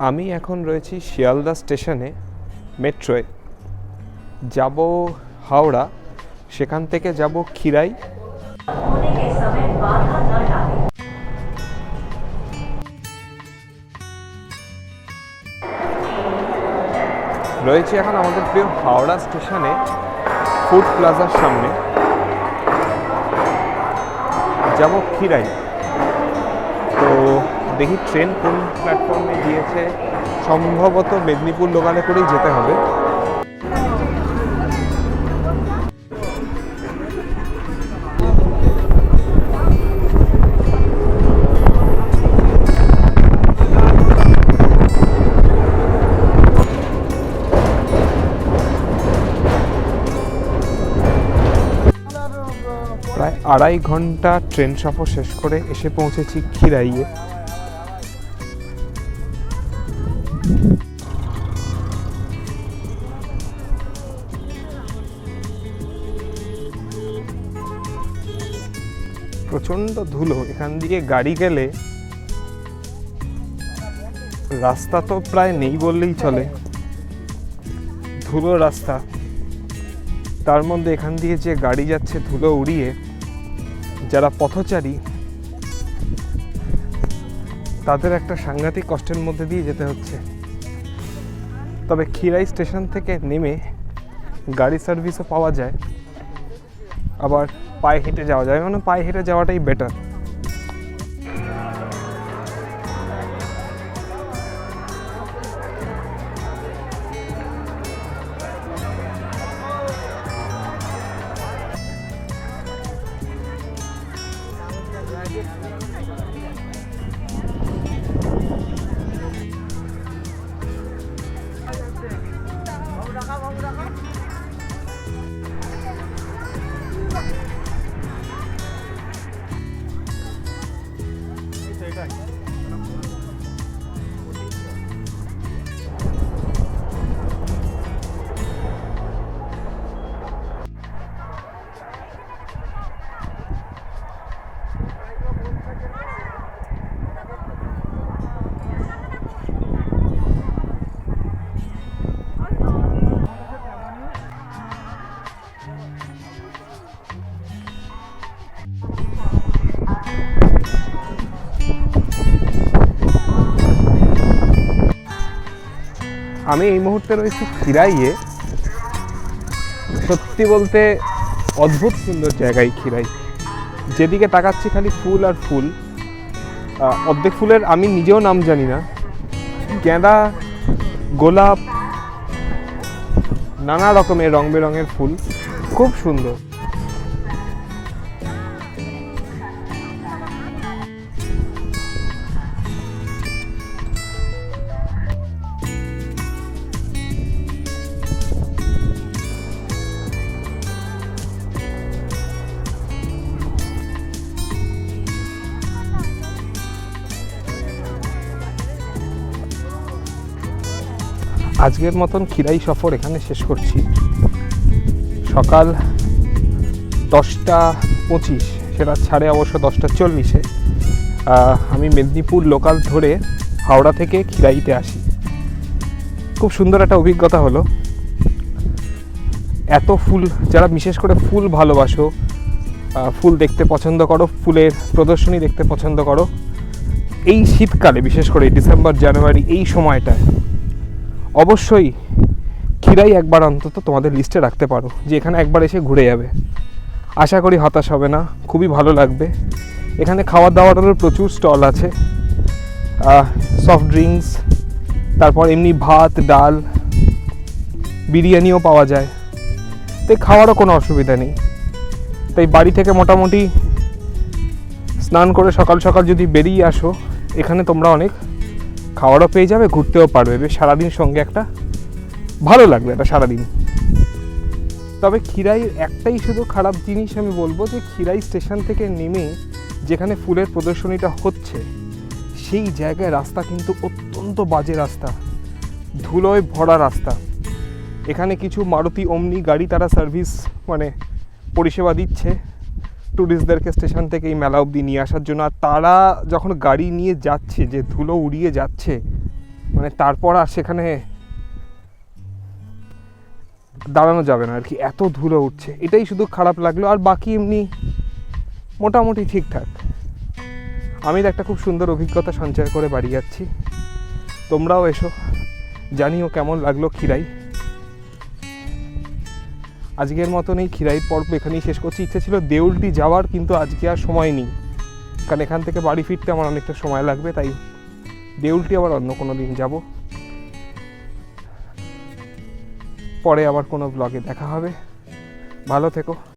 আমি এখন রয়েছি শিয়ালদা স্টেশনে মেট্রোয়, যাব হাওড়া, সেখান থেকে যাব খিরাই। রয়েছে এখন আমাদের প্রিয় হাওড়া স্টেশনে ফুড প্লাজার সামনে, যাব খিরাই। তো দেখি ট্রেন কোন প্ল্যাটফর্মে গিয়েছে, সম্ভবত মেদিনীপুর লোকালে করেই যেতে হবে। প্রায় 2.5 ঘন্টা ট্রেন সফর শেষ করে এসে পৌঁছেছি খিরাইয়ে। প্রচণ্ড ধুলো, এখান দিয়ে গাড়ি গেলে রাস্তা তো প্রায় নেই বললেই চলে, ধুলো রাস্তা। তার মধ্যে এখান দিয়ে যে গাড়ি যাচ্ছে ধুলো উড়িয়ে, যারা পথচারী তাদের একটা সাংঘাতিক কষ্টের মধ্যে দিয়ে যেতে হচ্ছে। তবে খিরাই স্টেশন থেকে নেমে গাড়ি সার্ভিসও পাওয়া যায়, আবার পায়ে হেঁটে যাওয়া যায়, মানে পায়ে হেঁটে যাওয়াটাই বেটার। আমি এই মুহূর্তে রয়েছি খিরাইয়ে। সত্যি বলতে অদ্ভুত সুন্দর জায়গায় খিরাই, যেদিকে তাকাচ্ছি খালি ফুল আর ফুল। অর্ধেক ফুলের আমি নিজেও নাম জানি না, গাঁদা, গোলাপ, নানা রকমের রং বেরঙের ফুল, খুব সুন্দর। আজকের মতন খিরাই সফর এখানে শেষ করছি। সকাল 10:25, সেটা ছাড়ে অবশ্য 10:40-এ আমি মেদিনীপুর লোকাল ধরে হাওড়া থেকে খিরাইতে আসি। খুব সুন্দর একটা অভিজ্ঞতা হলো। এত ফুল, যারা বিশেষ করে ফুল ভালোবাসো, ফুল দেখতে পছন্দ করো, ফুলের প্রদর্শনী দেখতে পছন্দ করো, এই শীতকালে বিশেষ করে ডিসেম্বর জানুয়ারি এই সময়টায় অবশ্যই খিরাই একবার অন্তত তোমাদের লিস্টে রাখতে পারো, যে এখানে একবার এসে ঘুরে যাবে। আশা করি হতাশ হবে না, খুবই ভালো লাগবে। এখানে খাওয়া দাওয়ারও প্রচুর স্টল আছে, সফট ড্রিঙ্কস, তারপর এমনি ভাত, ডাল, বিরিয়ানিও পাওয়া যায়। তাই খাওয়ারও কোনো অসুবিধা নেই। তাই বাড়ি থেকে মোটামুটি স্নান করে সকাল সকাল যদি বেরিয়ে আসো, এখানে তোমরা অনেক খাওয়ারও পেয়ে যাবে, ঘুরতেও পারবে। বেশ সারাদিন সঙ্গে একটা ভালো লাগবে এটা সারাদিন। তবে খিরাইয়ের একটাই শুধু খারাপ জিনিস আমি বলবো, যে খিরাই স্টেশন থেকে নেমে যেখানে ফুলের প্রদর্শনীটা হচ্ছে সেই জায়গায় রাস্তা কিন্তু অত্যন্ত বাজে রাস্তা, ধুলোয় ভরা রাস্তা। এখানে কিছু মারুতি ওমনি গাড়ি তারা সার্ভিস মানে পরিষেবা দিচ্ছে ট্যুরিস্টদেরকে স্টেশন থেকে এই মেলা অবধি নিয়ে আসার জন্য। আর তারা যখন গাড়ি নিয়ে যাচ্ছে, যে ধুলো উড়িয়ে যাচ্ছে, মানে তারপর আর সেখানে দাঁড়ানো যাবে না আর কি, এত ধুলো উঠছে। এটাই শুধু খারাপ লাগলো, আর বাকি এমনি মোটামুটি ঠিকঠাক। আমি একটা খুব সুন্দর অভিজ্ঞতা সঞ্চয় করে বাড়ি যাচ্ছি, তোমরাও এসো, জানিও কেমন লাগলো খিরাই। আজকের মতন এই খিরাই পর্ব এখানেই শেষ করছি। ইচ্ছে ছিল দেউলটি যাওয়ার, কিন্তু আজকে আর সময় নেই, কারণ এখান থেকে বাড়ি ফিরতে আমার অনেকটা সময় লাগবে। তাই দেউলটি আবার অন্য কোনো দিন যাব। পরে আবার কোনো ব্লগে দেখা হবে। ভালো থেকো।